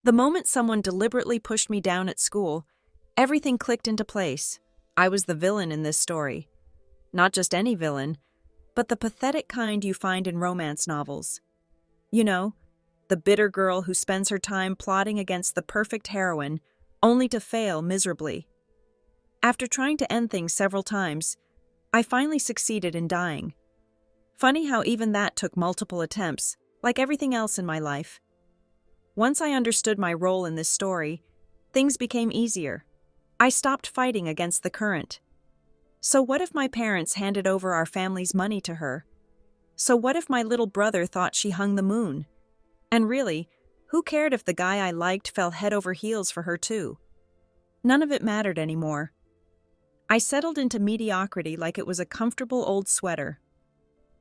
The moment someone deliberately pushed me down at school, everything clicked into place. I was the villain in this story. Not just any villain, but the pathetic kind you find in romance novels. You know, the bitter girl who spends her time plotting against the perfect heroine, only to fail miserably. After trying to end things several times, I finally succeeded in dying. Funny how even that took multiple attempts, like everything else in my life. Once I understood my role in this story, things became easier. I stopped fighting against the current. So what if my parents handed over our family's money to her? So what if my little brother thought she hung the moon? And really, who cared if the guy I liked fell head over heels for her too? None of it mattered anymore. I settled into mediocrity like it was a comfortable old sweater.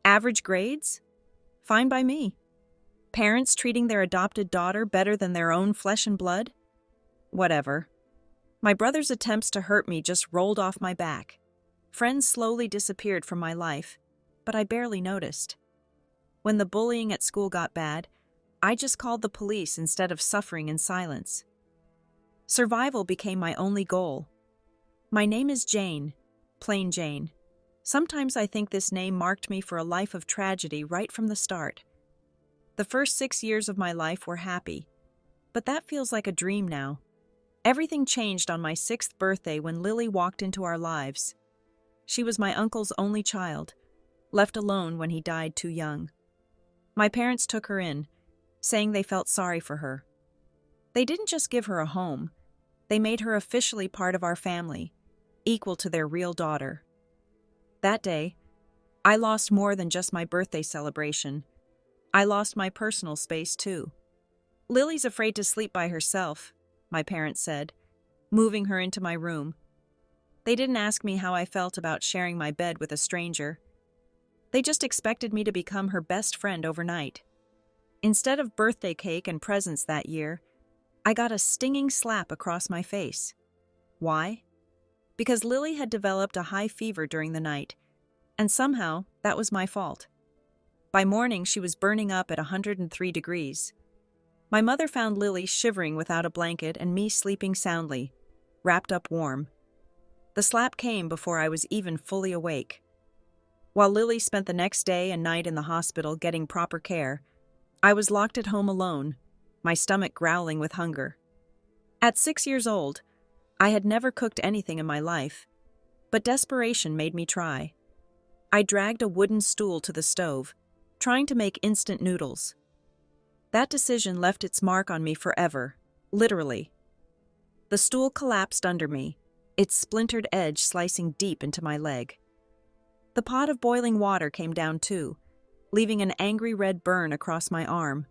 Average grades? Fine by me. Parents treating their adopted daughter better than their own flesh and blood? Whatever. My brother's attempts to hurt me just rolled off my back. Friends slowly disappeared from my life, but I barely noticed. When the bullying at school got bad, I just called the police instead of suffering in silence. Survival became my only goal. My name is Jane, plain Jane. Sometimes I think this name marked me for a life of tragedy right from the start. The first 6 years of my life were happy, but that feels like a dream now. Everything changed on my 6th birthday when Lily walked into our lives. She was my uncle's only child, left alone when he died too young. My parents took her in, saying they felt sorry for her. They didn't just give her a home, they made her officially part of our family, equal to their real daughter. That day, I lost more than just my birthday celebration. I lost my personal space too. Lily's afraid to sleep by herself, my parents said, moving her into my room. They didn't ask me how I felt about sharing my bed with a stranger. They just expected me to become her best friend overnight. Instead of birthday cake and presents that year, I got a stinging slap across my face. Why? Because Lily had developed a high fever during the night, and somehow that was my fault. By morning, she was burning up at 103 degrees. My mother found Lily shivering without a blanket and me sleeping soundly, wrapped up warm. The slap came before I was even fully awake. While Lily spent the next day and night in the hospital getting proper care, I was locked at home alone, my stomach growling with hunger. At 6 years old, I had never cooked anything in my life, but desperation made me try. I dragged a wooden stool to the stove, trying to make instant noodles. That decision left its mark on me forever, literally. The stool collapsed under me, its splintered edge slicing deep into my leg. The pot of boiling water came down too, leaving an angry red burn across my arm.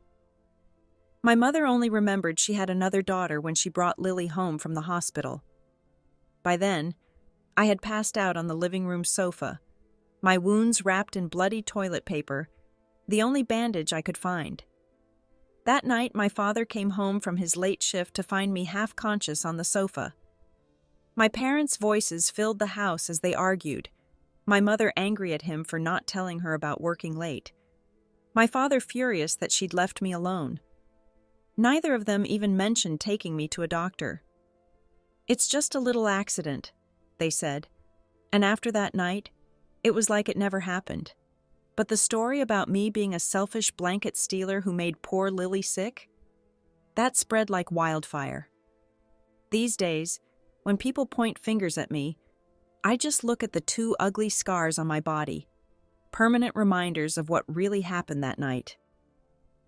My mother only remembered she had another daughter when she brought Lily home from the hospital. By then, I had passed out on the living room sofa, my wounds wrapped in bloody toilet paper, the only bandage I could find. That night, my father came home from his late shift to find me half-conscious on the sofa. My parents' voices filled the house as they argued, my mother angry at him for not telling her about working late, my father furious that she'd left me alone. Neither of them even mentioned taking me to a doctor. "It's just a little accident," they said, and after that night, it was like it never happened. But the story about me being a selfish blanket stealer who made poor Lily sick? That spread like wildfire. These days, when people point fingers at me, I just look at the 2 ugly scars on my body, permanent reminders of what really happened that night.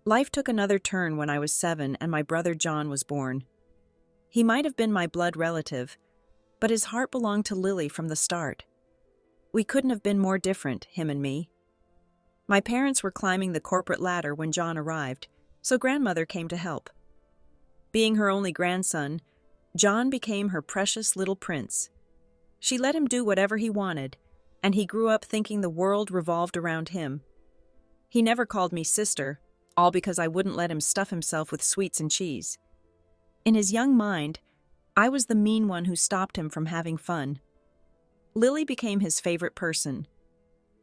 Life took another turn when I was 7 and my brother John was born. He might have been my blood relative, but his heart belonged to Lily from the start. We couldn't have been more different, him and me. My parents were climbing the corporate ladder when John arrived, so grandmother came to help. Being her only grandson, John became her precious little prince. She let him do whatever he wanted, and he grew up thinking the world revolved around him. He never called me sister, all because I wouldn't let him stuff himself with sweets and cheese. In his young mind, I was the mean one who stopped him from having fun. Lily became his favorite person.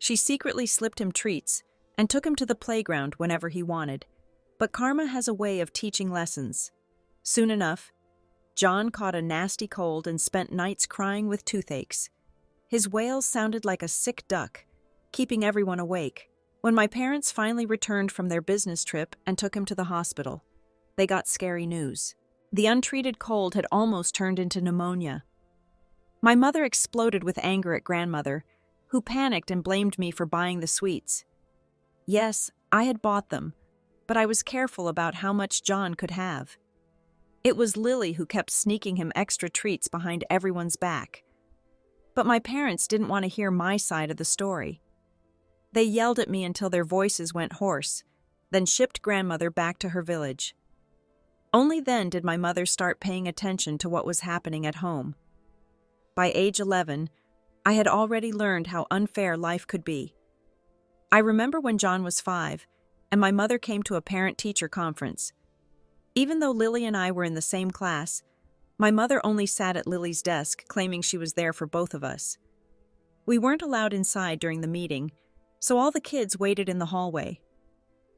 She secretly slipped him treats and took him to the playground whenever he wanted, but karma has a way of teaching lessons. Soon enough, John caught a nasty cold and spent nights crying with toothaches. His wails sounded like a sick duck, keeping everyone awake. When my parents finally returned from their business trip and took him to the hospital, they got scary news. The untreated cold had almost turned into pneumonia. My mother exploded with anger at grandmother, who panicked and blamed me for buying the sweets. Yes, I had bought them, but I was careful about how much John could have. It was Lily who kept sneaking him extra treats behind everyone's back. But my parents didn't want to hear my side of the story. They yelled at me until their voices went hoarse, then shipped grandmother back to her village. Only then did my mother start paying attention to what was happening at home. By age 11, I had already learned how unfair life could be. I remember when John was 5, and my mother came to a parent-teacher conference. Even though Lily and I were in the same class, my mother only sat at Lily's desk, claiming she was there for both of us. We weren't allowed inside during the meeting, so all the kids waited in the hallway.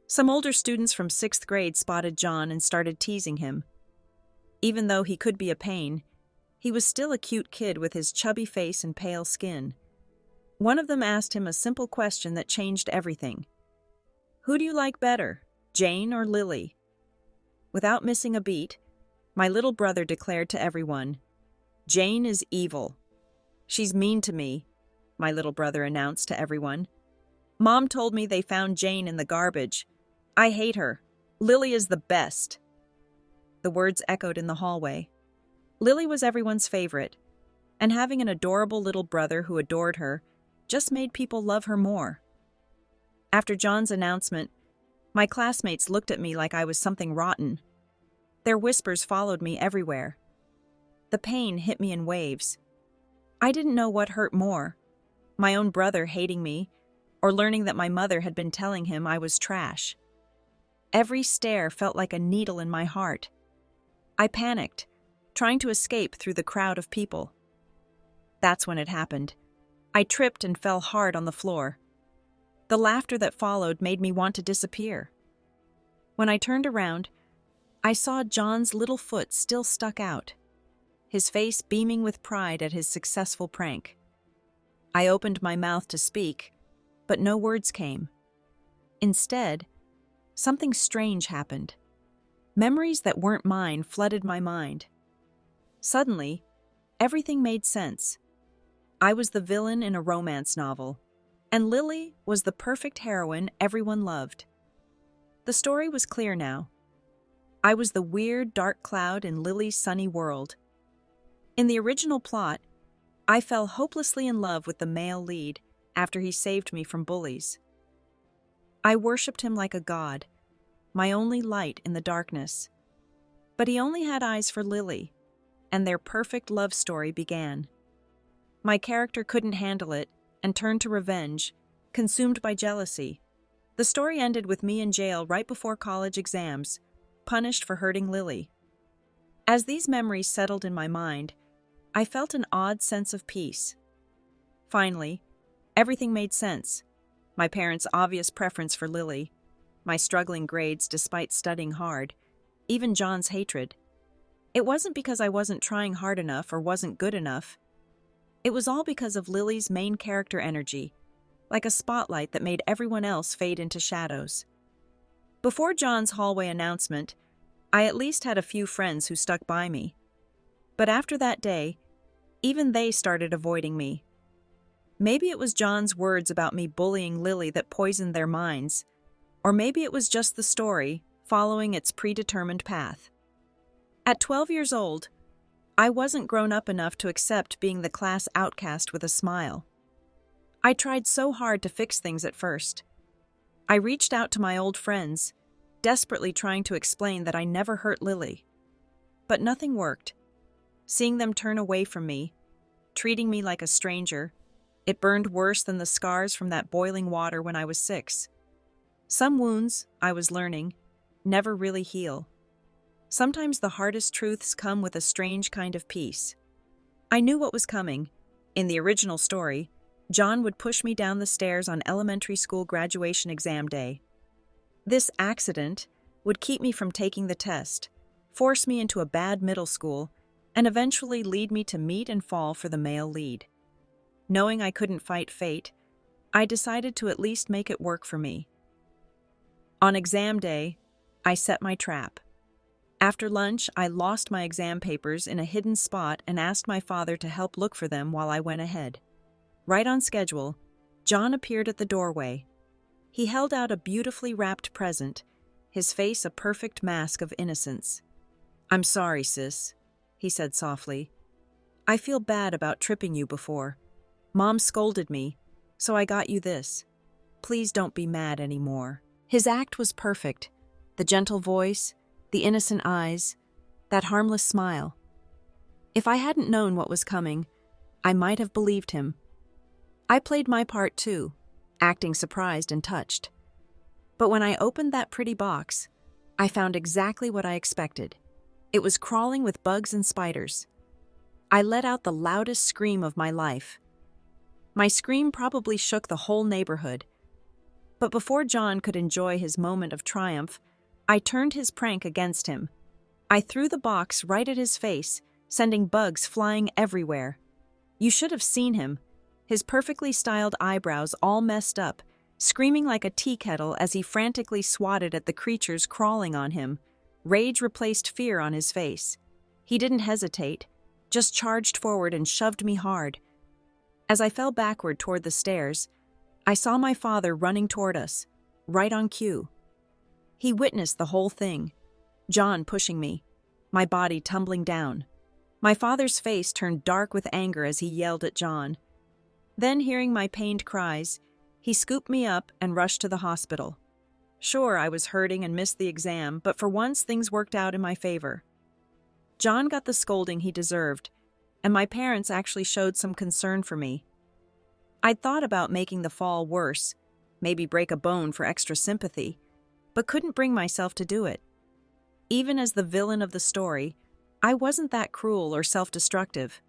Some older students from 6th grade spotted John and started teasing him. Even though he could be a pain, he was still a cute kid with his chubby face and pale skin. One of them asked him a simple question that changed everything. "Who do you like better, Jane or Lily?" Without missing a beat, my little brother declared to everyone, "Jane is evil. She's mean to me," my little brother announced to everyone. "Mom told me they found Jane in the garbage. I hate her. Lily is the best." The words echoed in the hallway. Lily was everyone's favorite, and having an adorable little brother who adored her just made people love her more. After John's announcement, my classmates looked at me like I was something rotten. Their whispers followed me everywhere. The pain hit me in waves. I didn't know what hurt more, my own brother hating me, or learning that my mother had been telling him I was trash. Every stare felt like a needle in my heart. I panicked, trying to escape through the crowd of people. That's when it happened. I tripped and fell hard on the floor. The laughter that followed made me want to disappear. When I turned around, I saw John's little foot still stuck out, his face beaming with pride at his successful prank. I opened my mouth to speak, but no words came. Instead, something strange happened. Memories that weren't mine flooded my mind. Suddenly, everything made sense. I was the villain in a romance novel, and Lily was the perfect heroine everyone loved. The story was clear now. I was the weird, dark cloud in Lily's sunny world. In the original plot, I fell hopelessly in love with the male lead after he saved me from bullies. I worshipped him like a god, my only light in the darkness. But he only had eyes for Lily, and their perfect love story began. My character couldn't handle it and turned to revenge, consumed by jealousy. The story ended with me in jail right before college exams, punished for hurting Lily. As these memories settled in my mind, I felt an odd sense of peace. Finally, everything made sense. My parents' obvious preference for Lily, my struggling grades despite studying hard, even John's hatred. It wasn't because I wasn't trying hard enough or wasn't good enough. It was all because of Lily's main character energy, like a spotlight that made everyone else fade into shadows. Before John's hallway announcement, I at least had a few friends who stuck by me. But after that day, even they started avoiding me. Maybe it was John's words about me bullying Lily that poisoned their minds, or maybe it was just the story following its predetermined path. At 12 years old, I wasn't grown up enough to accept being the class outcast with a smile. I tried so hard to fix things at first. I reached out to my old friends, desperately trying to explain that I never hurt Lily. But nothing worked. Seeing them turn away from me, treating me like a stranger, it burned worse than the scars from that boiling water when I was 6. Some wounds, I was learning, never really heal. Sometimes the hardest truths come with a strange kind of peace. I knew what was coming. In the original story, John would push me down the stairs on elementary school graduation exam day. This accident would keep me from taking the test, force me into a bad middle school, and eventually lead me to meet and fall for the male lead. Knowing I couldn't fight fate, I decided to at least make it work for me. On exam day, I set my trap. After lunch, I lost my exam papers in a hidden spot and asked my father to help look for them while I went ahead. Right on schedule, John appeared at the doorway. He held out a beautifully wrapped present, his face a perfect mask of innocence. "I'm sorry, sis," he said softly. "I feel bad about tripping you before. Mom scolded me, so I got you this. Please don't be mad anymore." His act was perfect. The gentle voice, the innocent eyes, that harmless smile. If I hadn't known what was coming, I might have believed him. I played my part too, acting surprised and touched. But when I opened that pretty box, I found exactly what I expected. It was crawling with bugs and spiders. I let out the loudest scream of my life. My scream probably shook the whole neighborhood. But before John could enjoy his moment of triumph, I turned his prank against him. I threw the box right at his face, sending bugs flying everywhere. You should have seen him, his perfectly styled eyebrows all messed up, screaming like a tea kettle as he frantically swatted at the creatures crawling on him. Rage replaced fear on his face. He didn't hesitate, just charged forward and shoved me hard. As I fell backward toward the stairs, I saw my father running toward us, right on cue. He witnessed the whole thing, John pushing me, my body tumbling down. My father's face turned dark with anger as he yelled at John. Then, hearing my pained cries, he scooped me up and rushed to the hospital. Sure, I was hurting and missed the exam, but for once things worked out in my favor. John got the scolding he deserved, and my parents actually showed some concern for me. I'd thought about making the fall worse, maybe break a bone for extra sympathy, but couldn't bring myself to do it. Even as the villain of the story, I wasn't that cruel or self-destructive.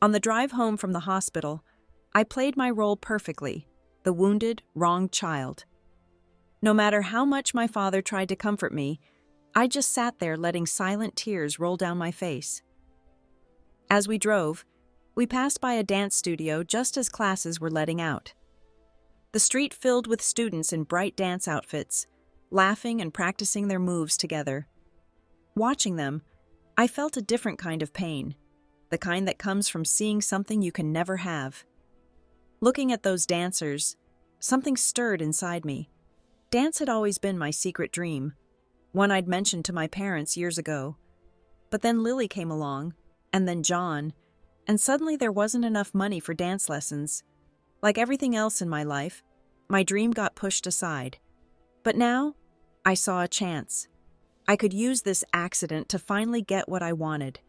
On the drive home from the hospital, I played my role perfectly, the wounded, wronged child. No matter how much my father tried to comfort me, I just sat there letting silent tears roll down my face. As we drove, we passed by a dance studio just as classes were letting out. The street filled with students in bright dance outfits, laughing and practicing their moves together. Watching them, I felt a different kind of pain, the kind that comes from seeing something you can never have. Looking at those dancers, something stirred inside me. Dance had always been my secret dream, one I'd mentioned to my parents years ago. But then Lily came along, and then John, and suddenly there wasn't enough money for dance lessons. Like everything else in my life, my dream got pushed aside. But now, I saw a chance. I could use this accident to finally get what I wanted.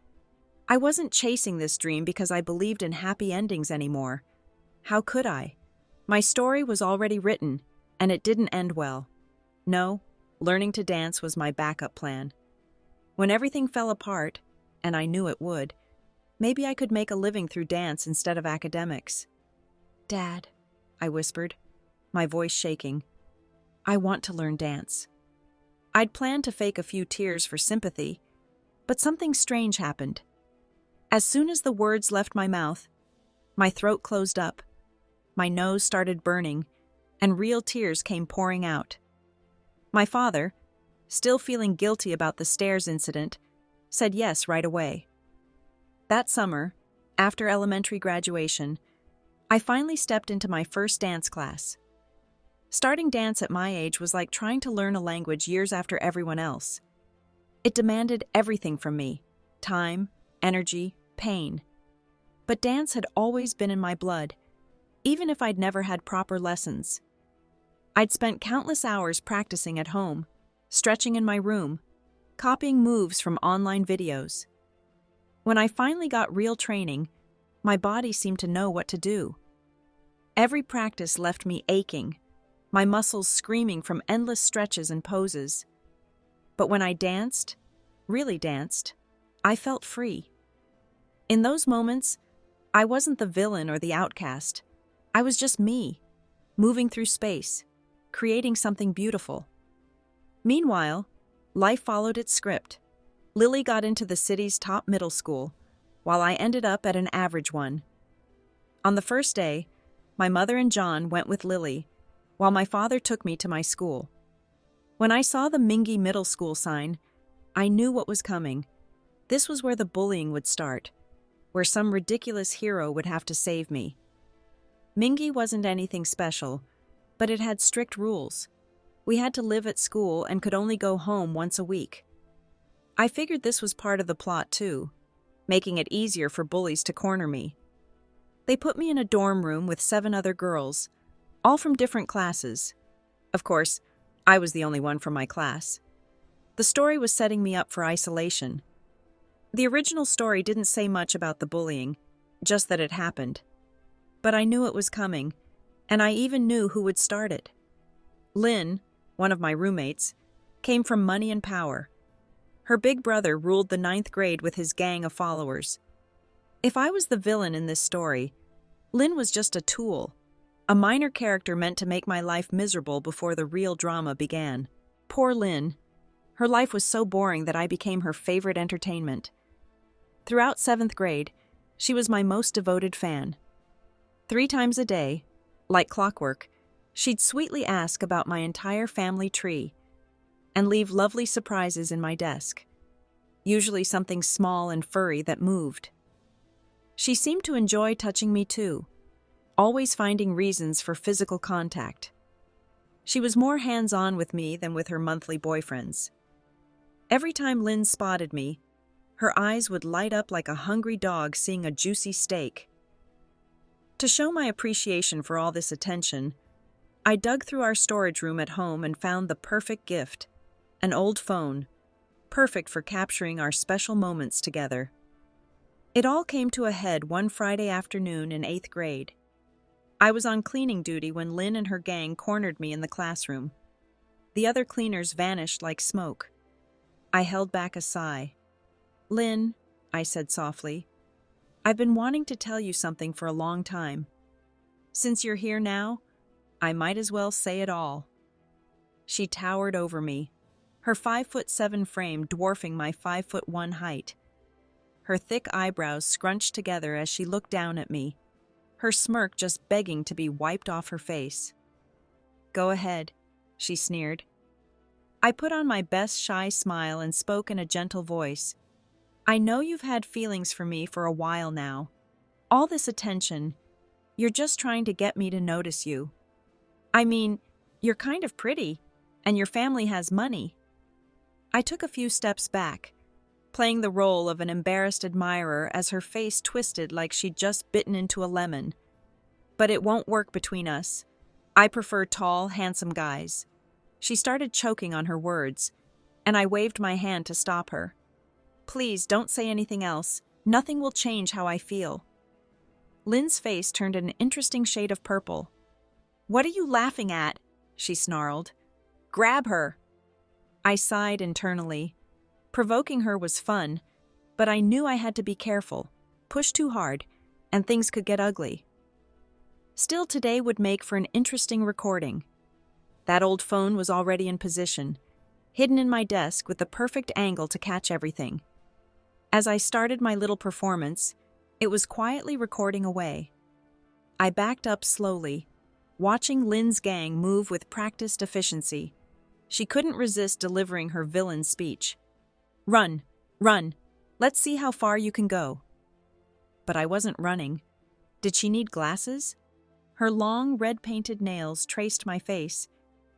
I wasn't chasing this dream because I believed in happy endings anymore. How could I? My story was already written, and it didn't end well. No, learning to dance was my backup plan. When everything fell apart, and I knew it would, maybe I could make a living through dance instead of academics. "Dad," I whispered, my voice shaking, "I want to learn dance." I'd planned to fake a few tears for sympathy, but something strange happened. As soon as the words left my mouth, my throat closed up, my nose started burning, and real tears came pouring out. My father, still feeling guilty about the stairs incident, said yes right away. That summer, after elementary graduation, I finally stepped into my first dance class. Starting dance at my age was like trying to learn a language years after everyone else. It demanded everything from me: time, energy, pain. But dance had always been in my blood, even if I'd never had proper lessons. I'd spent countless hours practicing at home, stretching in my room, copying moves from online videos. When I finally got real training, my body seemed to know what to do. Every practice left me aching, my muscles screaming from endless stretches and poses. But when I danced, really danced, I felt free. In those moments, I wasn't the villain or the outcast. I was just me, moving through space, creating something beautiful. Meanwhile, life followed its script. Lily got into the city's top middle school, while I ended up at an average one. On the first day, my mother and John went with Lily, while my father took me to my school. When I saw the Mingy Middle School sign, I knew what was coming. This was where the bullying would start, where some ridiculous hero would have to save me. Mingy wasn't anything special, but it had strict rules. We had to live at school and could only go home once a week. I figured this was part of the plot too, making it easier for bullies to corner me. They put me in a dorm room with 7 other girls, all from different classes. Of course, I was the only one from my class. The story was setting me up for isolation. The original story didn't say much about the bullying, just that it happened. But I knew it was coming, and I even knew who would start it. Lynn, one of my roommates, came from money and power. Her big brother ruled the 9th grade with his gang of followers. If I was the villain in this story, Lynn was just a tool, a minor character meant to make my life miserable before the real drama began. Poor Lynn. Her life was so boring that I became her favorite entertainment. Throughout 7th grade, she was my most devoted fan. 3 times a day, like clockwork, she'd sweetly ask about my entire family tree and leave lovely surprises in my desk, usually something small and furry that moved. She seemed to enjoy touching me too, always finding reasons for physical contact. She was more hands-on with me than with her monthly boyfriends. Every time Lynn spotted me, her eyes would light up like a hungry dog seeing a juicy steak. To show my appreciation for all this attention, I dug through our storage room at home and found the perfect gift, an old phone, perfect for capturing our special moments together. It all came to a head one Friday afternoon in 8th grade. I was on cleaning duty when Lynn and her gang cornered me in the classroom. The other cleaners vanished like smoke. I held back a sigh. "Lynn," I said softly, "I've been wanting to tell you something for a long time. Since you're here now, I might as well say it all." She towered over me, her 5'7" frame dwarfing my 5'1" height. Her thick eyebrows scrunched together as she looked down at me, her smirk just begging to be wiped off her face. "Go ahead," she sneered. I put on my best shy smile and spoke in a gentle voice. "I know you've had feelings for me for a while now. All this attention, you're just trying to get me to notice you. I mean, you're kind of pretty, and your family has money." I took a few steps back, playing the role of an embarrassed admirer as her face twisted like she'd just bitten into a lemon. "But it won't work between us. I prefer tall, handsome guys." She started choking on her words, and I waved my hand to stop her. "Please don't say anything else. Nothing will change how I feel." Lynn's face turned an interesting shade of purple. "What are you laughing at?" she snarled. "Grab her." I sighed internally. Provoking her was fun, but I knew I had to be careful, push too hard, and things could get ugly. Still, today would make for an interesting recording. That old phone was already in position, hidden in my desk with the perfect angle to catch everything. As I started my little performance, it was quietly recording away. I backed up slowly, watching Lynn's gang move with practiced efficiency. She couldn't resist delivering her villain speech. "Run, run, let's see how far you can go." But I wasn't running. Did she need glasses? Her long, red-painted nails traced my face,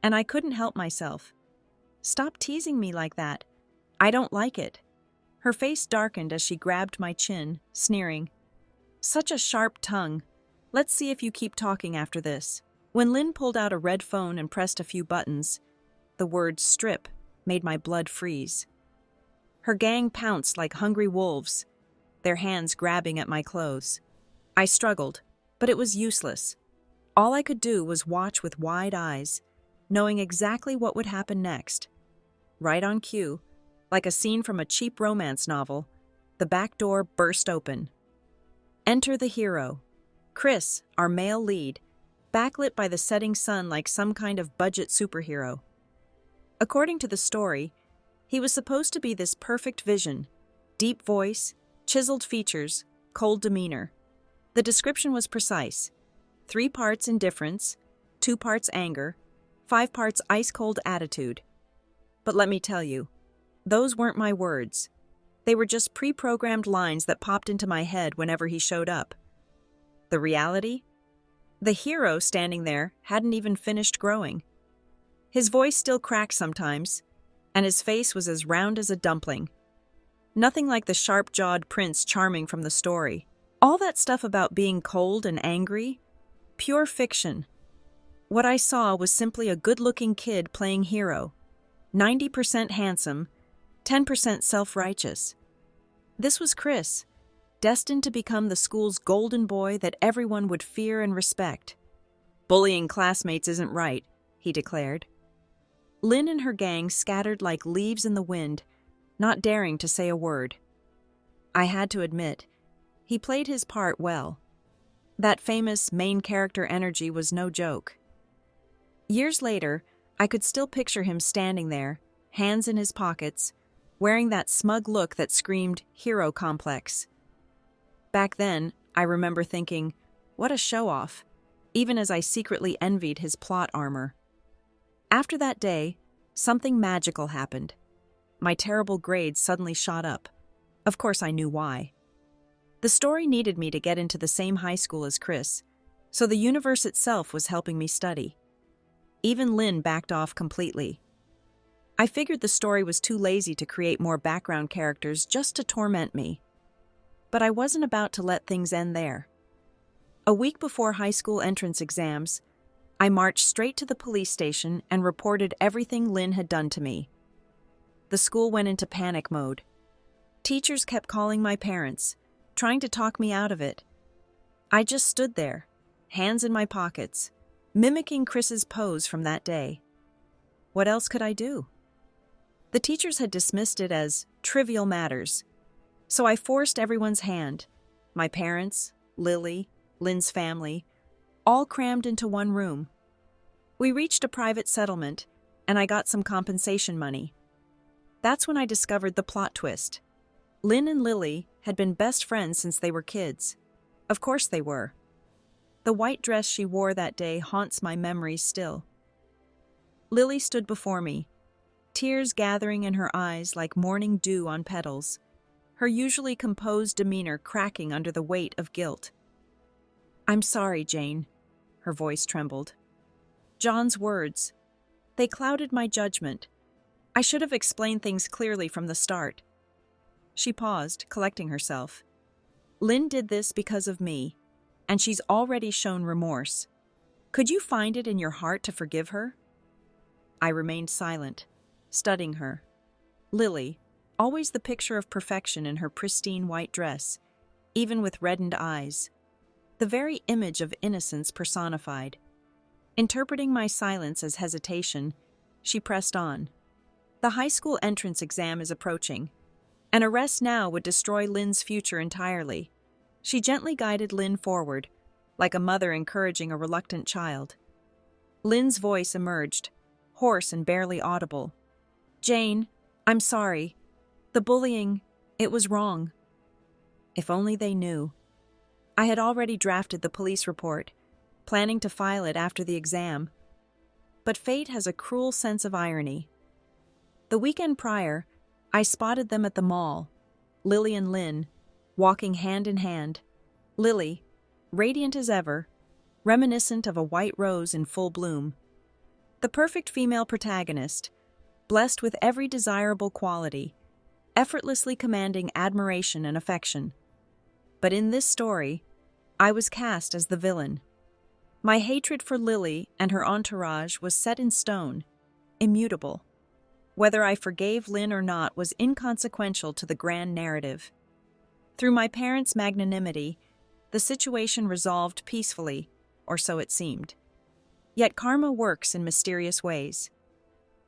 and I couldn't help myself. "Stop teasing me like that. I don't like it." Her face darkened as she grabbed my chin, sneering. "Such a sharp tongue. Let's see if you keep talking after this." When Lynn pulled out a red phone and pressed a few buttons, the word "strip" made my blood freeze. Her gang pounced like hungry wolves, their hands grabbing at my clothes. I struggled, but it was useless. All I could do was watch with wide eyes, knowing exactly what would happen next. Right on cue, like a scene from a cheap romance novel, the back door burst open. Enter the hero, Chris, our male lead, backlit by the setting sun like some kind of budget superhero. According to the story, He was supposed to be this perfect vision: deep voice, chiseled features, cold demeanor. The description was precise: 3 parts indifference, 2 parts anger, 5 parts ice-cold attitude. But let me tell you, those weren't my words. They were just pre-programmed lines that popped into my head whenever he showed up. The reality? The hero standing there hadn't even finished growing. His voice still cracked sometimes, and his face was as round as a dumpling. Nothing like the sharp-jawed Prince Charming from the story. All that stuff about being cold and angry? Pure fiction. What I saw was simply a good-looking kid playing hero. 90% handsome, 10% self-righteous. This was Chris, destined to become the school's golden boy that everyone would fear and respect. "Bullying classmates isn't right," he declared. Lynn and her gang scattered like leaves in the wind, not daring to say a word. I had to admit, he played his part well. That famous main character energy was no joke. Years later, I could still picture him standing there, hands in his pockets, wearing that smug look that screamed hero complex. Back then, I remember thinking, what a show-off, even as I secretly envied his plot armor. After that day, something magical happened. My terrible grades suddenly shot up. Of course, I knew why. The story needed me to get into the same high school as Chris, so the universe itself was helping me study. Even Lynn backed off completely. I figured the story was too lazy to create more background characters just to torment me. But I wasn't about to let things end there. A week before high school entrance exams, I marched straight to the police station and reported everything Lynn had done to me. The school went into panic mode. Teachers kept calling my parents, trying to talk me out of it. I just stood there, hands in my pockets, mimicking Chris's pose from that day. What else could I do? The teachers had dismissed it as trivial matters, so I forced everyone's hand. My parents, Lily, Lynn's family, all crammed into one room. We reached a private settlement, and I got some compensation money. That's when I discovered the plot twist. Lynn and Lily had been best friends since they were kids. Of course they were. The white dress she wore that day haunts my memories still. Lily stood before me, tears gathering in her eyes like morning dew on petals, her usually composed demeanor cracking under the weight of guilt. "I'm sorry, Jane," her voice trembled. John's words, they clouded my judgment. I should have explained things clearly from the start. She paused, collecting herself. Lynn did this because of me, and she's already shown remorse. Could you find it in your heart to forgive her? I remained silent, studying her. Lily, always the picture of perfection in her pristine white dress, even with reddened eyes. The very image of innocence personified. Interpreting my silence as hesitation, she pressed on. The high school entrance exam is approaching. An arrest now would destroy Lynn's future entirely. She gently guided Lynn forward, like a mother encouraging a reluctant child. Lynn's voice emerged, hoarse and barely audible. "Jane, I'm sorry. The bullying, it was wrong." If only they knew. I had already drafted the police report, planning to file it after the exam. But fate has a cruel sense of irony. The weekend prior, I spotted them at the mall, Lily and Lynn, walking hand in hand. Lily, radiant as ever, reminiscent of a white rose in full bloom. The perfect female protagonist, blessed with every desirable quality, effortlessly commanding admiration and affection. But in this story, I was cast as the villain. My hatred for Lily and her entourage was set in stone, immutable. Whether I forgave Lynn or not was inconsequential to the grand narrative. Through my parents' magnanimity, the situation resolved peacefully, or so it seemed. Yet karma works in mysterious ways.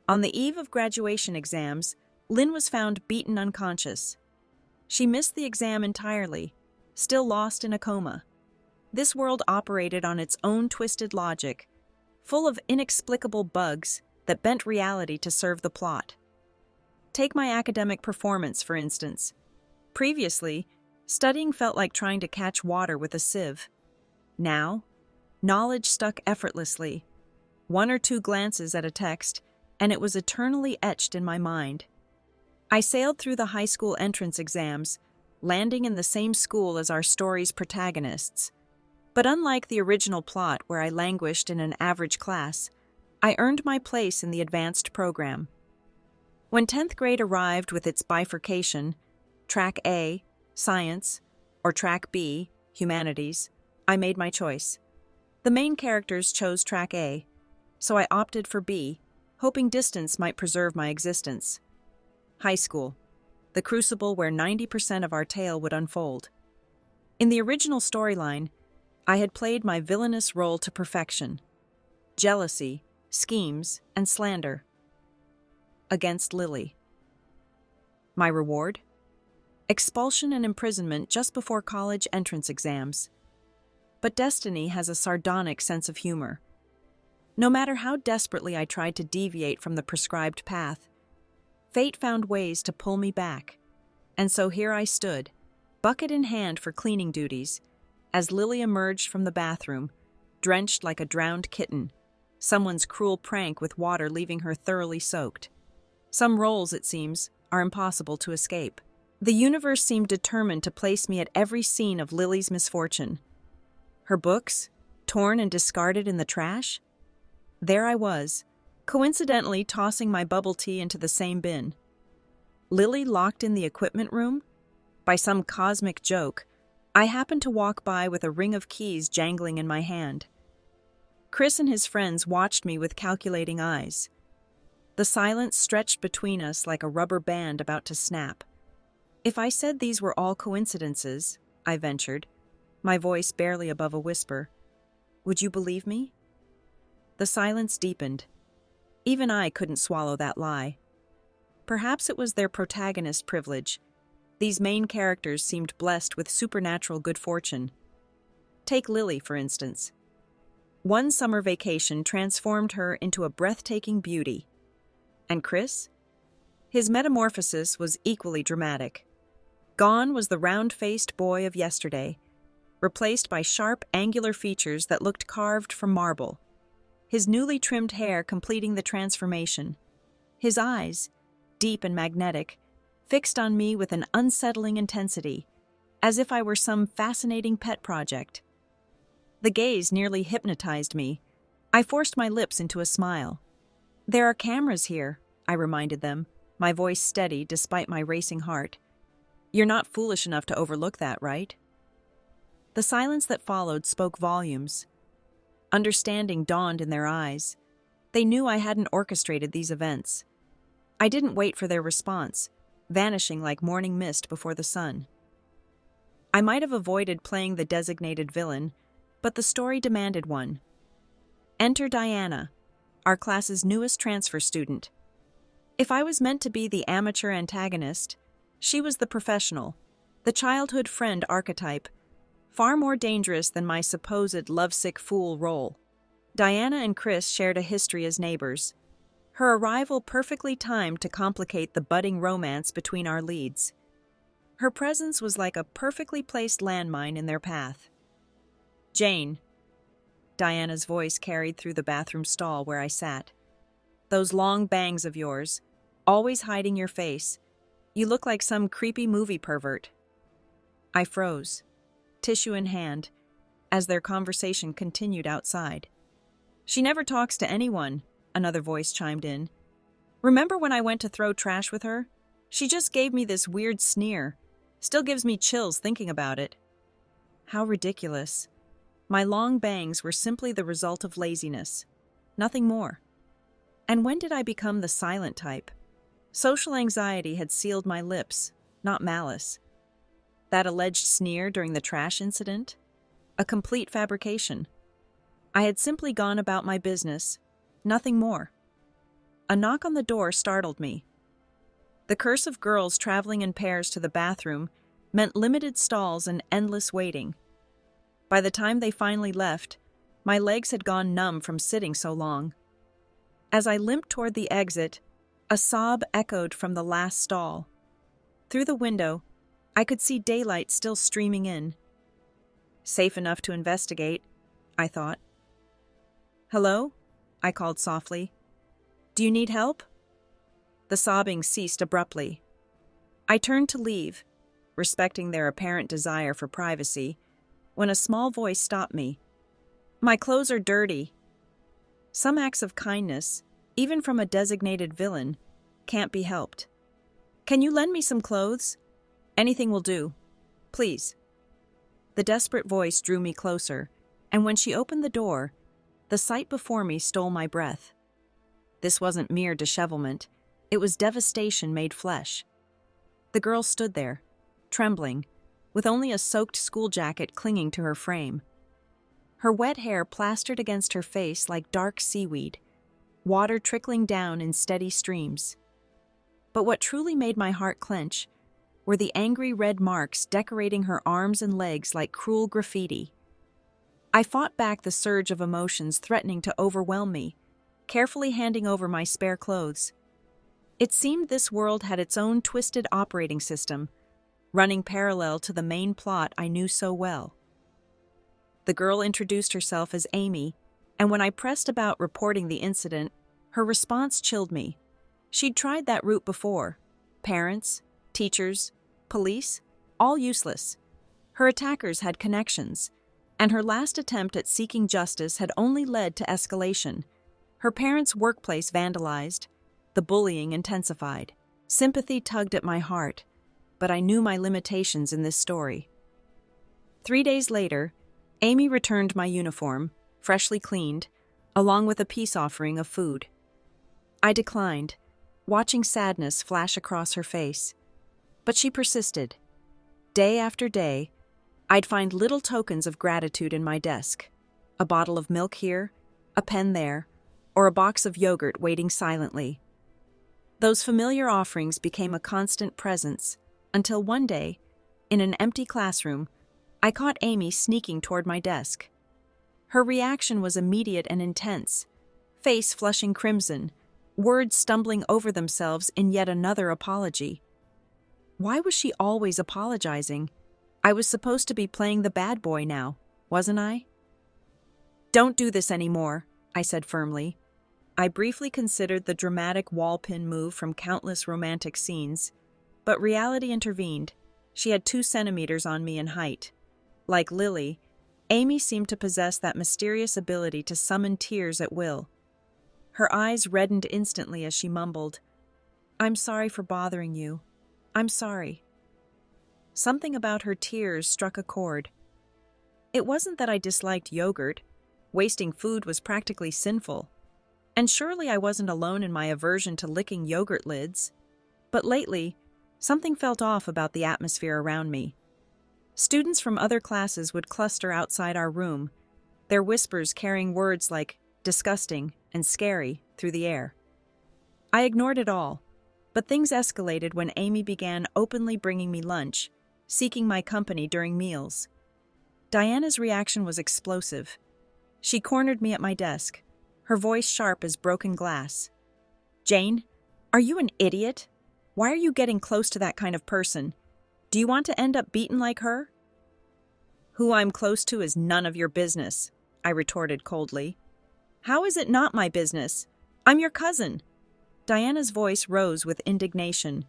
On the eve of graduation exams, Lynn was found beaten unconscious. She missed the exam entirely, still lost in a coma. This world operated on its own twisted logic, full of inexplicable bugs that bent reality to serve the plot. Take my academic performance, for instance. Previously, studying felt like trying to catch water with a sieve. Now, knowledge stuck effortlessly. One or two glances at a text, and it was eternally etched in my mind. I sailed through the high school entrance exams, landing in the same school as our story's protagonists. But unlike the original plot where I languished in an average class, I earned my place in the advanced program. When 10th grade arrived with its bifurcation, Track A, Science, or Track B, Humanities, I made my choice. The main characters chose Track A, so I opted for B, hoping distance might preserve my existence. High school, the crucible where 90% of our tale would unfold. In the original storyline, I had played my villainous role to perfection. Jealousy, schemes, and slander. Against Lily. My reward? Expulsion and imprisonment just before college entrance exams. But destiny has a sardonic sense of humor. No matter how desperately I tried to deviate from the prescribed path, fate found ways to pull me back. And so here I stood, bucket in hand for cleaning duties, as Lily emerged from the bathroom, drenched like a drowned kitten, someone's cruel prank with water leaving her thoroughly soaked. Some roles, it seems, are impossible to escape. The universe seemed determined to place me at every scene of Lily's misfortune. Her books, torn and discarded in the trash? There I was, coincidentally tossing my bubble tea into the same bin. Lily locked in the equipment room? By some cosmic joke, I happened to walk by with a ring of keys jangling in my hand. Chris and his friends watched me with calculating eyes. The silence stretched between us like a rubber band about to snap. If I said these were all coincidences, I ventured, my voice barely above a whisper, would you believe me? The silence deepened. Even I couldn't swallow that lie. Perhaps it was their protagonist privilege. These main characters seemed blessed with supernatural good fortune. Take Lily, for instance. One summer vacation transformed her into a breathtaking beauty. And Chris? His metamorphosis was equally dramatic. Gone was the round-faced boy of yesterday, replaced by sharp, angular features that looked carved from marble. His newly trimmed hair completing the transformation. His eyes, deep and magnetic, fixed on me with an unsettling intensity, as if I were some fascinating pet project. The gaze nearly hypnotized me. I forced my lips into a smile. There are cameras here, I reminded them, my voice steady despite my racing heart. You're not foolish enough to overlook that, right? The silence that followed spoke volumes. Understanding dawned in their eyes. They knew I hadn't orchestrated these events. I didn't wait for their response, vanishing like morning mist before the sun. I might have avoided playing the designated villain, but the story demanded one. Enter Diana, our class's newest transfer student. If I was meant to be the amateur antagonist, she was the professional, the childhood friend archetype, far more dangerous than my supposed lovesick fool role. Diana and Chris shared a history as neighbors. Her arrival perfectly timed to complicate the budding romance between our leads. Her presence was like a perfectly placed landmine in their path. Jane. Diana's voice carried through the bathroom stall where I sat. Those long bangs of yours, always hiding your face. You look like some creepy movie pervert. I froze, tissue in hand, as their conversation continued outside. She never talks to anyone, another voice chimed in. Remember when I went to throw trash with her? She just gave me this weird sneer. Still gives me chills thinking about it. How ridiculous. My long bangs were simply the result of laziness. Nothing more. And when did I become the silent type? Social anxiety had sealed my lips, not malice. That alleged sneer during the trash incident? A complete fabrication. I had simply gone about my business, nothing more. A knock on the door startled me. The curse of girls traveling in pairs to the bathroom meant limited stalls and endless waiting. By the time they finally left, my legs had gone numb from sitting so long. As I limped toward the exit, A sob echoed from the last stall. Through the window, I could see daylight still streaming in. Safe enough to investigate, I thought. "Hello?" I called softly. "Do you need help?" The sobbing ceased abruptly. I turned to leave, respecting their apparent desire for privacy, when a small voice stopped me. "My clothes are dirty." Some acts of kindness, even from a designated villain, can't be helped. "Can you lend me some clothes? Anything will do. Please." The desperate voice drew me closer, and when she opened the door, the sight before me stole my breath. This wasn't mere dishevelment, it was devastation made flesh. The girl stood there, trembling, with only a soaked school jacket clinging to her frame. Her wet hair plastered against her face like dark seaweed, water trickling down in steady streams. But what truly made my heart clench were the angry red marks decorating her arms and legs like cruel graffiti. I fought back the surge of emotions threatening to overwhelm me, carefully handing over my spare clothes. It seemed this world had its own twisted operating system, running parallel to the main plot I knew so well. The girl introduced herself as Amy, and when I pressed about reporting the incident, her response chilled me. She'd tried that route before. Parents, teachers, police, all useless. Her attackers had connections, and her last attempt at seeking justice had only led to escalation. Her parents' workplace vandalized, the bullying intensified. Sympathy tugged at my heart, but I knew my limitations in this story. 3 days later, Amy returned my uniform, freshly cleaned, along with a peace offering of food. I declined, watching sadness flash across her face. But she persisted. Day after day, I'd find little tokens of gratitude in my desk. A bottle of milk here, a pen there, or a box of yogurt waiting silently. Those familiar offerings became a constant presence, until one day, in an empty classroom, I caught Amy sneaking toward my desk. Her reaction was immediate and intense, face flushing crimson, words stumbling over themselves in yet another apology. Why was she always apologizing? I was supposed to be playing the bad boy now, wasn't I? "Don't do this anymore," I said firmly. I briefly considered the dramatic wall pin move from countless romantic scenes, but reality intervened. She had 2 centimeters on me in height. Like Lily, Amy seemed to possess that mysterious ability to summon tears at will. Her eyes reddened instantly as she mumbled, "I'm sorry for bothering you. I'm sorry." Something about her tears struck a chord. It wasn't that I disliked yogurt. Wasting food was practically sinful. And surely I wasn't alone in my aversion to licking yogurt lids. But lately, something felt off about the atmosphere around me. Students from other classes would cluster outside our room, their whispers carrying words like disgusting and scary through the air. I ignored it all, but things escalated when Amy began openly bringing me lunch, seeking my company during meals. Diana's reaction was explosive. She cornered me at my desk, her voice sharp as broken glass. "Jane, are you an idiot? Why are you getting close to that kind of person? Do you want to end up beaten like her?" "Who I'm close to is none of your business," I retorted coldly. "How is it not my business? I'm your cousin." Diana's voice rose with indignation.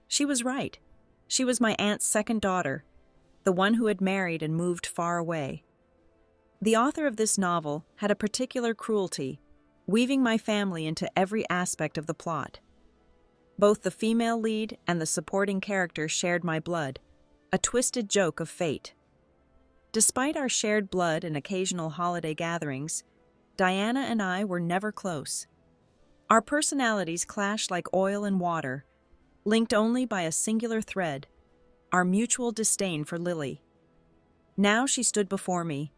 She was right. She was my aunt's second daughter, the one who had married and moved far away. The author of this novel had a particular cruelty, weaving my family into every aspect of the plot. Both the female lead and the supporting character shared my blood, a twisted joke of fate. Despite our shared blood and occasional holiday gatherings, Diana and I were never close. Our personalities clashed like oil and water, linked only by a singular thread, our mutual disdain for Lily. Now she stood before me,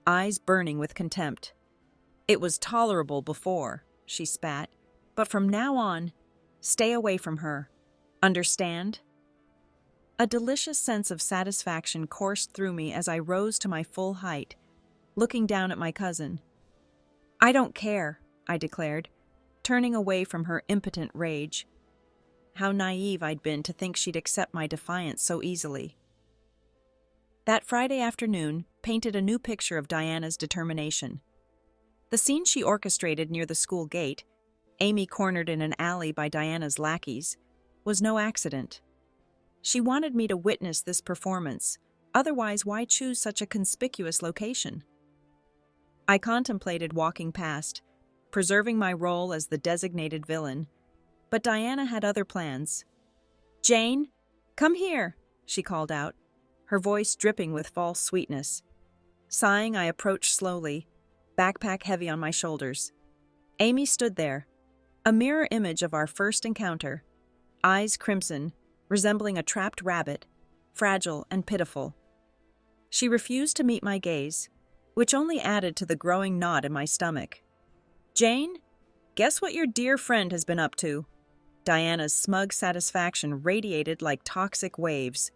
eyes burning with contempt. "It was tolerable before," she spat, "but from now on, stay away from her. Understand?" A delicious sense of satisfaction coursed through me as I rose to my full height, looking down at my cousin. "I don't care," I declared. turning away from her impotent rage. How naive I'd been to think she'd accept my defiance so easily. That Friday afternoon painted a new picture of Diana's determination. The scene she orchestrated near the school gate, Amy cornered in an alley by Diana's lackeys, was no accident. She wanted me to witness this performance, otherwise why choose such a conspicuous location? I contemplated walking past, preserving my role as the designated villain, but Diana had other plans. "Jane, come here," she called out, her voice dripping with false sweetness. Sighing, I approached slowly, backpack heavy on my shoulders. Amy stood there, a mirror image of our first encounter, eyes crimson, resembling a trapped rabbit, fragile and pitiful. She refused to meet my gaze, which only added to the growing knot in my stomach. "Jane, guess what your dear friend has been up to?" Diana's smug satisfaction radiated like toxic waves.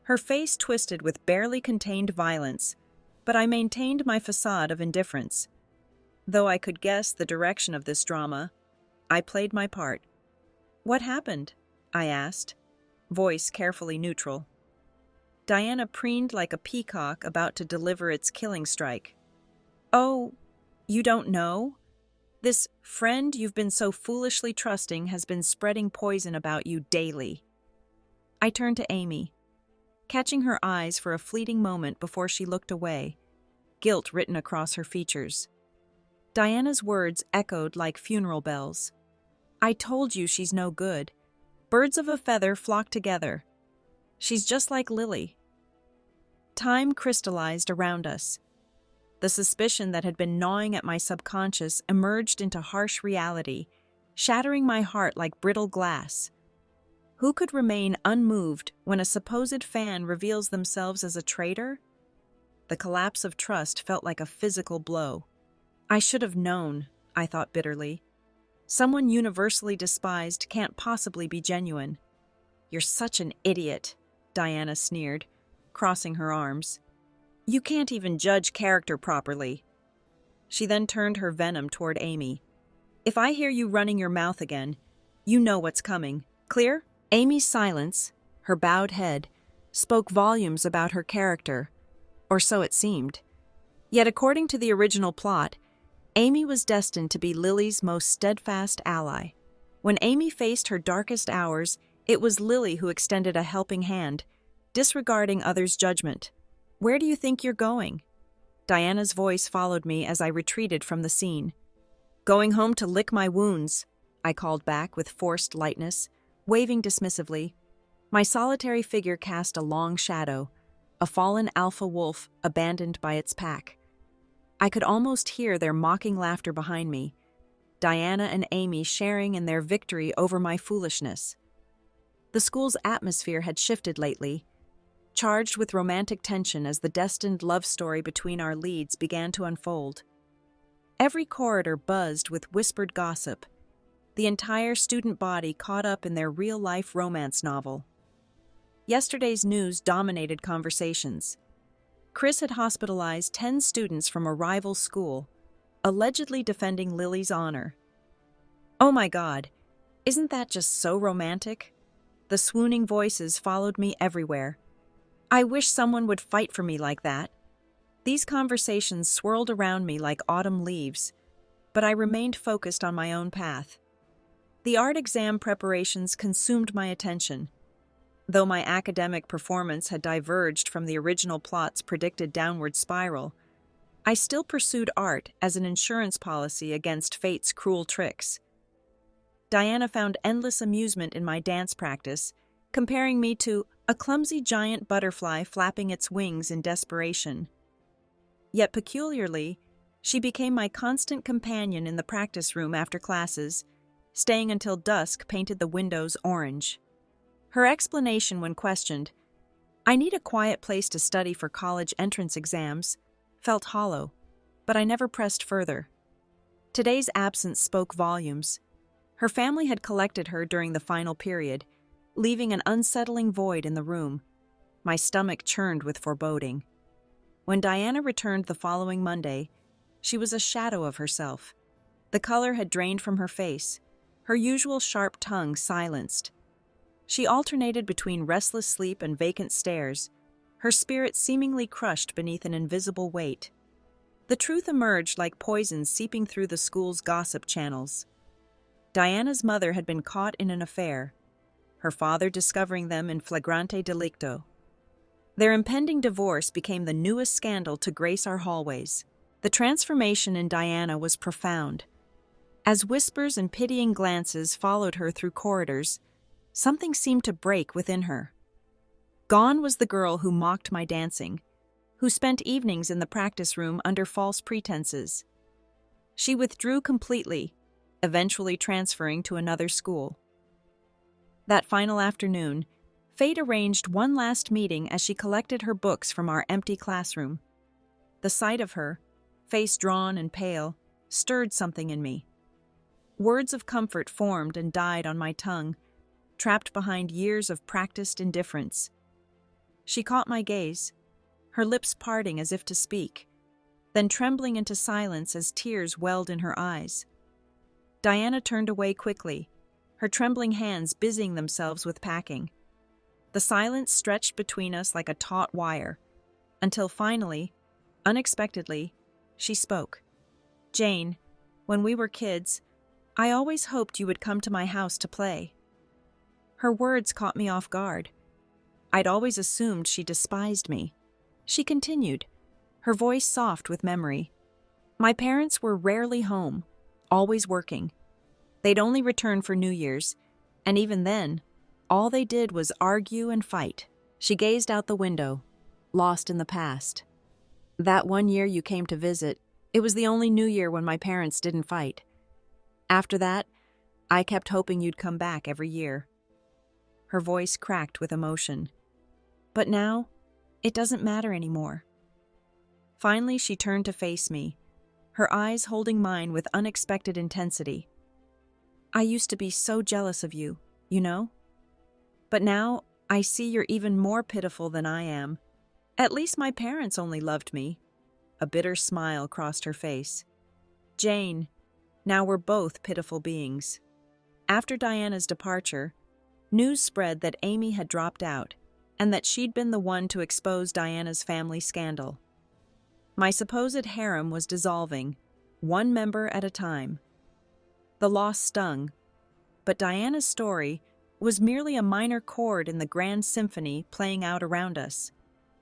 Her face twisted with barely contained violence, but I maintained my facade of indifference. Though I could guess the direction of this drama, I played my part. "What happened?" I asked, voice carefully neutral. Diana preened like a peacock about to deliver its killing strike. "Oh, you don't know? This friend you've been so foolishly trusting has been spreading poison about you daily." I turned to Amy, catching her eyes for a fleeting moment before she looked away, guilt written across her features. Diana's words echoed like funeral bells. "I told you she's no good. Birds of a feather flock together. She's just like Lily." Time crystallized around us. The suspicion that had been gnawing at my subconscious emerged into harsh reality, shattering my heart like brittle glass. Who could remain unmoved when a supposed fan reveals themselves as a traitor? The collapse of trust felt like a physical blow. I should have known, I thought bitterly. Someone universally despised can't possibly be genuine. "You're such an idiot," Diana sneered, crossing her arms. "You can't even judge character properly." She then turned her venom toward Amy. "If I hear you running your mouth again, you know what's coming. Clear?" Amy's silence, her bowed head, spoke volumes about her character, or so it seemed. Yet according to the original plot, Amy was destined to be Lily's most steadfast ally. When Amy faced her darkest hours, it was Lily who extended a helping hand, disregarding others' judgment. "Where do you think you're going?" Diana's voice followed me as I retreated from the scene. "Going home to lick my wounds," I called back with forced lightness, waving dismissively. My solitary figure cast a long shadow, a fallen alpha wolf abandoned by its pack. I could almost hear their mocking laughter behind me, Diana and Amy sharing in their victory over my foolishness. The school's atmosphere had shifted lately, charged with romantic tension as the destined love story between our leads began to unfold. Every corridor buzzed with whispered gossip, the entire student body caught up in their real-life romance novel. Yesterday's news dominated conversations. Chris had hospitalized 10 students from a rival school, allegedly defending Lily's honor. "Oh my God, isn't that just so romantic?" The swooning voices followed me everywhere. "I wish someone would fight for me like that." These conversations swirled around me like autumn leaves, but I remained focused on my own path. The art exam preparations consumed my attention. Though my academic performance had diverged from the original plot's predicted downward spiral, I still pursued art as an insurance policy against fate's cruel tricks. Diana found endless amusement in my dance practice, comparing me to a clumsy giant butterfly flapping its wings in desperation. Yet peculiarly, she became my constant companion in the practice room after classes, staying until dusk painted the windows orange. Her explanation when questioned, "I need a quiet place to study for college entrance exams," felt hollow, but I never pressed further. Today's absence spoke volumes. Her family had collected her during the final period, leaving an unsettling void in the room. My stomach churned with foreboding. When Diana returned the following Monday, she was a shadow of herself. The color had drained from her face, her usual sharp tongue silenced. She alternated between restless sleep and vacant stares, her spirit seemingly crushed beneath an invisible weight. The truth emerged like poison seeping through the school's gossip channels. Diana's mother had been caught in an affair, her father discovering them in flagrante delicto. Their impending divorce became the newest scandal to grace our hallways. The transformation in Diana was profound. As whispers and pitying glances followed her through corridors, something seemed to break within her. Gone was the girl who mocked my dancing, who spent evenings in the practice room under false pretenses. She withdrew completely, eventually transferring to another school. That final afternoon, fate arranged one last meeting as she collected her books from our empty classroom. The sight of her, face drawn and pale, stirred something in me. Words of comfort formed and died on my tongue, trapped behind years of practiced indifference. She caught my gaze, her lips parting as if to speak, then trembling into silence as tears welled in her eyes. Diana turned away quickly, her trembling hands busying themselves with packing. The silence stretched between us like a taut wire, until finally, unexpectedly, she spoke. "Jane, when we were kids, I always hoped you would come to my house to play." Her words caught me off guard. I'd always assumed she despised me. She continued, her voice soft with memory. "My parents were rarely home, always working. They'd only return for New Year's, and even then, all they did was argue and fight." She gazed out the window, lost in the past. "That one year you came to visit, it was the only New Year when my parents didn't fight. After that, I kept hoping you'd come back every year." Her voice cracked with emotion. "But now, it doesn't matter anymore." Finally, she turned to face me, her eyes holding mine with unexpected intensity. "I used to be so jealous of you, you know? But now, I see you're even more pitiful than I am. At least my parents only loved me." A bitter smile crossed her face. "Jane, now we're both pitiful beings." After Diana's departure, news spread that Amy had dropped out, and that she'd been the one to expose Diana's family scandal. My supposed harem was dissolving, one member at a time. The loss stung, but Diana's story was merely a minor chord in the grand symphony playing out around us.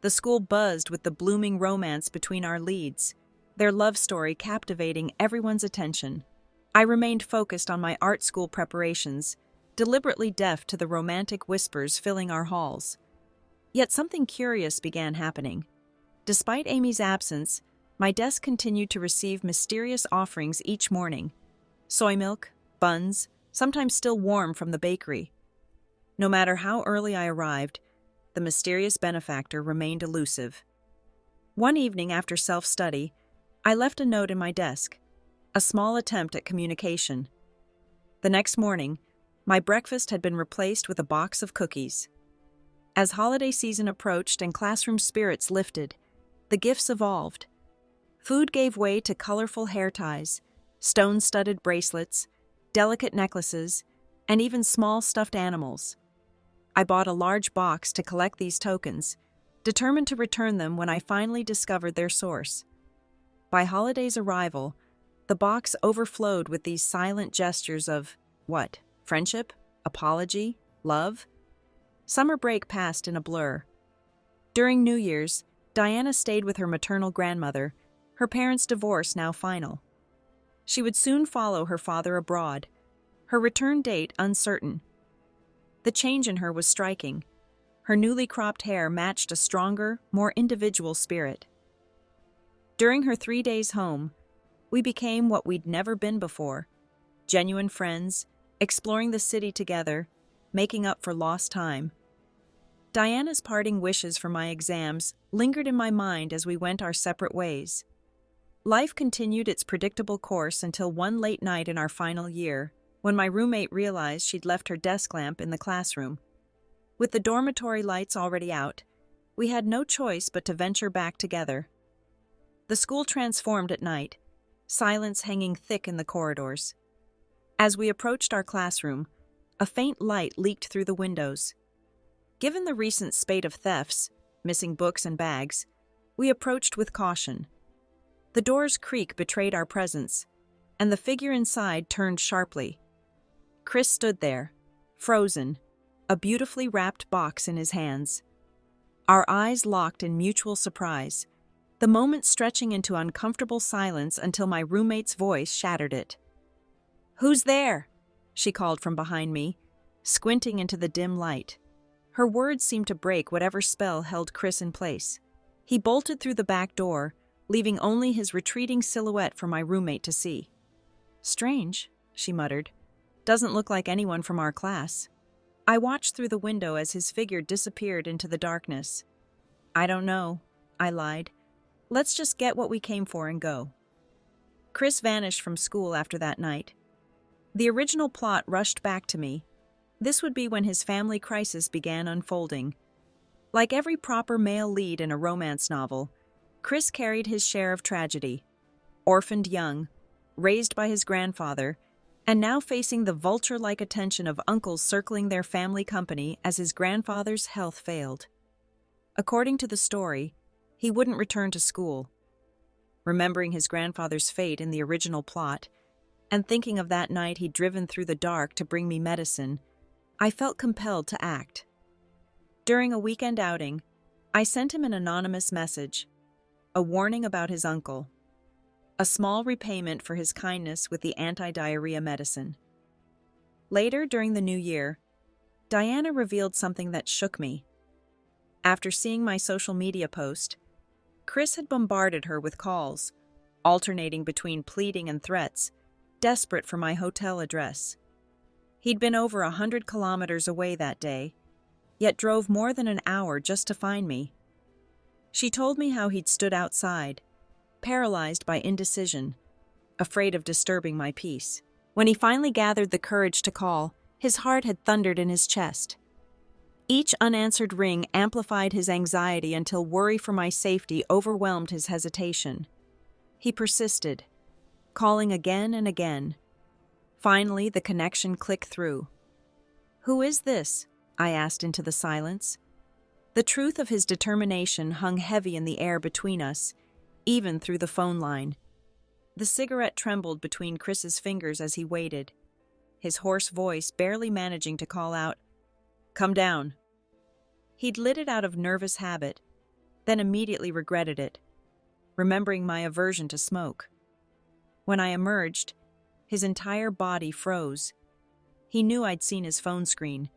The school buzzed with the blooming romance between our leads, their love story captivating everyone's attention. I remained focused on my art school preparations, deliberately deaf to the romantic whispers filling our halls. Yet something curious began happening. Despite Amy's absence, my desk continued to receive mysterious offerings each morning. Soy milk, buns, sometimes still warm from the bakery. No matter how early I arrived, the mysterious benefactor remained elusive. One evening after self-study, I left a note in my desk, a small attempt at communication. The next morning, my breakfast had been replaced with a box of cookies. As holiday season approached and classroom spirits lifted, the gifts evolved. Food gave way to colorful hair ties, stone-studded bracelets, delicate necklaces, and even small stuffed animals. I bought a large box to collect these tokens, determined to return them when I finally discovered their source. By holiday's arrival, the box overflowed with these silent gestures of, what, friendship, apology, love? Summer break passed in a blur. During New Year's, Diana stayed with her maternal grandmother, her parents' divorce now final. She would soon follow her father abroad, her return date uncertain. The change in her was striking. Her newly cropped hair matched a stronger, more individual spirit. During her 3 days home, we became what we'd never been before, genuine friends, exploring the city together, making up for lost time. Diana's parting wishes for my exams lingered in my mind as we went our separate ways. Life continued its predictable course until one late night in our final year, when my roommate realized she'd left her desk lamp in the classroom. With the dormitory lights already out, we had no choice but to venture back together. The school transformed at night, silence hanging thick in the corridors. As we approached our classroom, a faint light leaked through the windows. Given the recent spate of thefts, missing books and bags, we approached with caution. The door's creak betrayed our presence, and the figure inside turned sharply. Chris stood there, frozen, a beautifully wrapped box in his hands. Our eyes locked in mutual surprise, the moment stretching into uncomfortable silence until my roommate's voice shattered it. "Who's there?" she called from behind me, squinting into the dim light. Her words seemed to break whatever spell held Chris in place. He bolted through the back door, leaving only his retreating silhouette for my roommate to see. "Strange," she muttered. "Doesn't look like anyone from our class." I watched through the window as his figure disappeared into the darkness. "I don't know," I lied. "Let's just get what we came for and go." Chris vanished from school after that night. The original plot rushed back to me. This would be when his family crisis began unfolding. Like every proper male lead in a romance novel, Chris carried his share of tragedy. Orphaned young, raised by his grandfather, and now facing the vulture-like attention of uncles circling their family company as his grandfather's health failed. According to the story, he wouldn't return to school. Remembering his grandfather's fate in the original plot, and thinking of that night he'd driven through the dark to bring me medicine, I felt compelled to act. During a weekend outing, I sent him an anonymous message, a warning about his uncle, a small repayment for his kindness with the anti-diarrhea medicine. Later, during the new year, Diana revealed something that shook me. After seeing my social media post, Chris had bombarded her with calls, alternating between pleading and threats, desperate for my hotel address. He'd been over 100 kilometers away that day, yet drove more than an hour just to find me. She told me how he'd stood outside, paralyzed by indecision, afraid of disturbing my peace. When he finally gathered the courage to call, his heart had thundered in his chest. Each unanswered ring amplified his anxiety until worry for my safety overwhelmed his hesitation. He persisted, calling again and again. Finally, the connection clicked through. "Who is this?" I asked into the silence. The truth of his determination hung heavy in the air between us, even through the phone line. The cigarette trembled between Chris's fingers as he waited, his hoarse voice barely managing to call out, "Come down." He'd lit it out of nervous habit, then immediately regretted it, remembering my aversion to smoke. When I emerged, his entire body froze. He knew I'd seen his phone screen.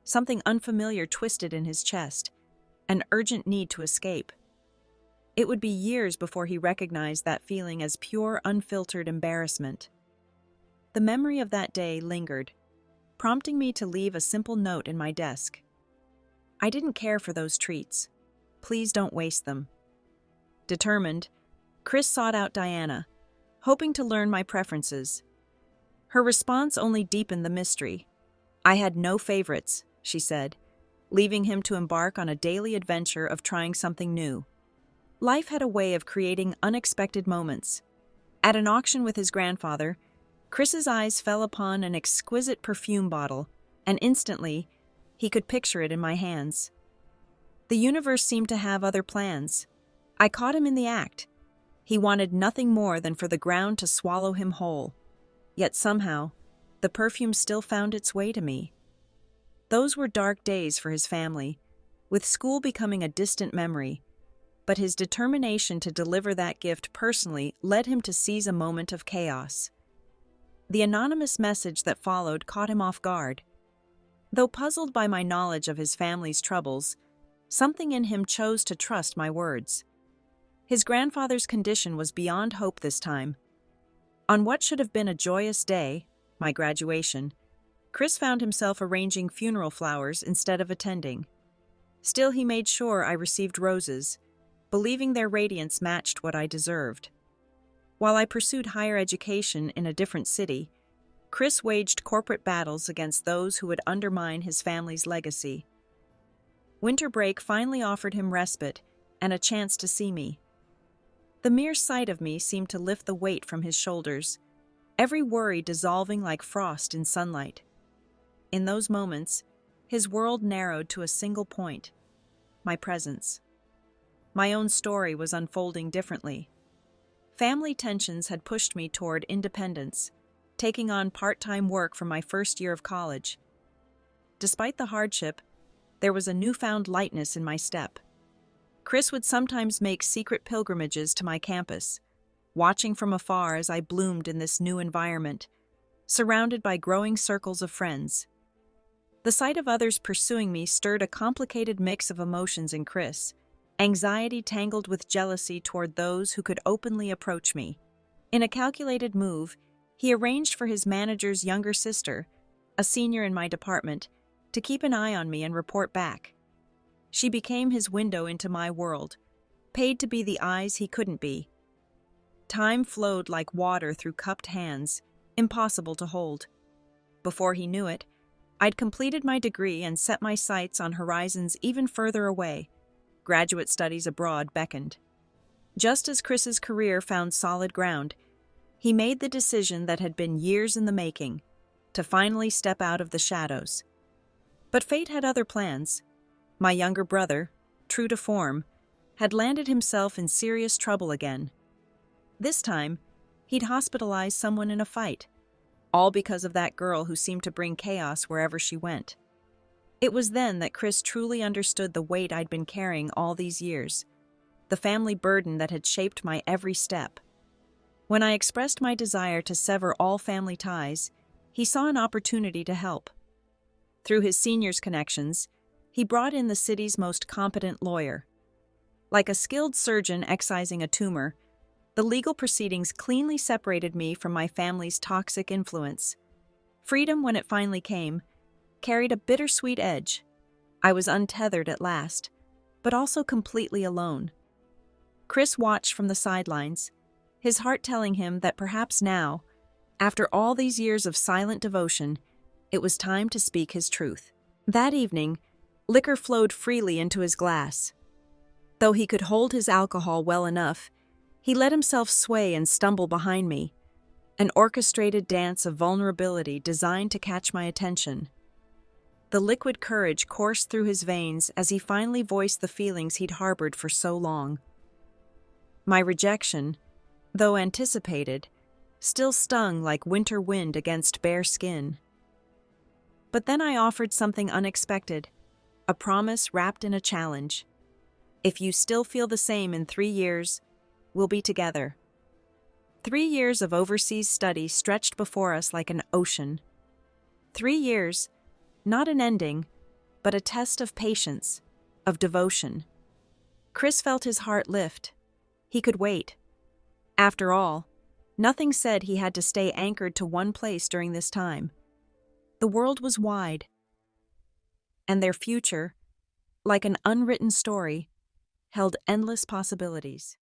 Something unfamiliar twisted in his chest, an urgent need to escape. It would be years before he recognized that feeling as pure, unfiltered embarrassment. The memory of that day lingered, prompting me to leave a simple note in my desk. I didn't care for those treats. Please don't waste them. Determined, Chris sought out Diana, hoping to learn my preferences. Her response only deepened the mystery. "I had no favorites," she said, leaving him to embark on a daily adventure of trying something new. Life had a way of creating unexpected moments. At an auction with his grandfather, Chris's eyes fell upon an exquisite perfume bottle, and instantly, he could picture it in my hands. The universe seemed to have other plans. I caught him in the act. He wanted nothing more than for the ground to swallow him whole. Yet somehow, the perfume still found its way to me. Those were dark days for his family, with school becoming a distant memory. But his determination to deliver that gift personally led him to seize a moment of chaos. The anonymous message that followed caught him off guard. Though puzzled by my knowledge of his family's troubles, something in him chose to trust my words. His grandfather's condition was beyond hope this time. On what should have been a joyous day, my graduation, Chris found himself arranging funeral flowers instead of attending. Still, he made sure I received roses, believing their radiance matched what I deserved. While I pursued higher education in a different city, Chris waged corporate battles against those who would undermine his family's legacy. Winter break finally offered him respite and a chance to see me. The mere sight of me seemed to lift the weight from his shoulders, every worry dissolving like frost in sunlight. In those moments, his world narrowed to a single point: my presence. My own story was unfolding differently. Family tensions had pushed me toward independence, taking on part-time work from my first year of college. Despite the hardship, there was a newfound lightness in my step. Chris would sometimes make secret pilgrimages to my campus, watching from afar as I bloomed in this new environment, surrounded by growing circles of friends. The sight of others pursuing me stirred a complicated mix of emotions in Chris, anxiety tangled with jealousy toward those who could openly approach me. In a calculated move, he arranged for his manager's younger sister, a senior in my department, to keep an eye on me and report back. She became his window into my world, paid to be the eyes he couldn't be. Time flowed like water through cupped hands, impossible to hold. Before he knew it, I'd completed my degree and set my sights on horizons even further away. Graduate studies abroad beckoned. Just as Chris's career found solid ground, he made the decision that had been years in the making, to finally step out of the shadows. But fate had other plans. My younger brother, true to form, had landed himself in serious trouble again. This time, he'd hospitalized someone in a fight, all because of that girl who seemed to bring chaos wherever she went. It was then that Chris truly understood the weight I'd been carrying all these years, the family burden that had shaped my every step. When I expressed my desire to sever all family ties, he saw an opportunity to help. Through his senior's connections, he brought in the city's most competent lawyer. Like a skilled surgeon excising a tumor, the legal proceedings cleanly separated me from my family's toxic influence. Freedom, when it finally came, carried a bittersweet edge. I was untethered at last, but also completely alone. Chris watched from the sidelines, his heart telling him that perhaps now, after all these years of silent devotion, it was time to speak his truth. That evening, liquor flowed freely into his glass. Though he could hold his alcohol well enough, he let himself sway and stumble behind me, an orchestrated dance of vulnerability designed to catch my attention. The liquid courage coursed through his veins as he finally voiced the feelings he'd harbored for so long. My rejection, though anticipated, still stung like winter wind against bare skin. But then I offered something unexpected, a promise wrapped in a challenge. If you still feel the same in 3 years, we'll be together. 3 years of overseas study stretched before us like an ocean. 3 years, not an ending, but a test of patience, of devotion. Chris felt his heart lift. He could wait. After all, nothing said he had to stay anchored to one place during this time. The world was wide, and their future, like an unwritten story, held endless possibilities.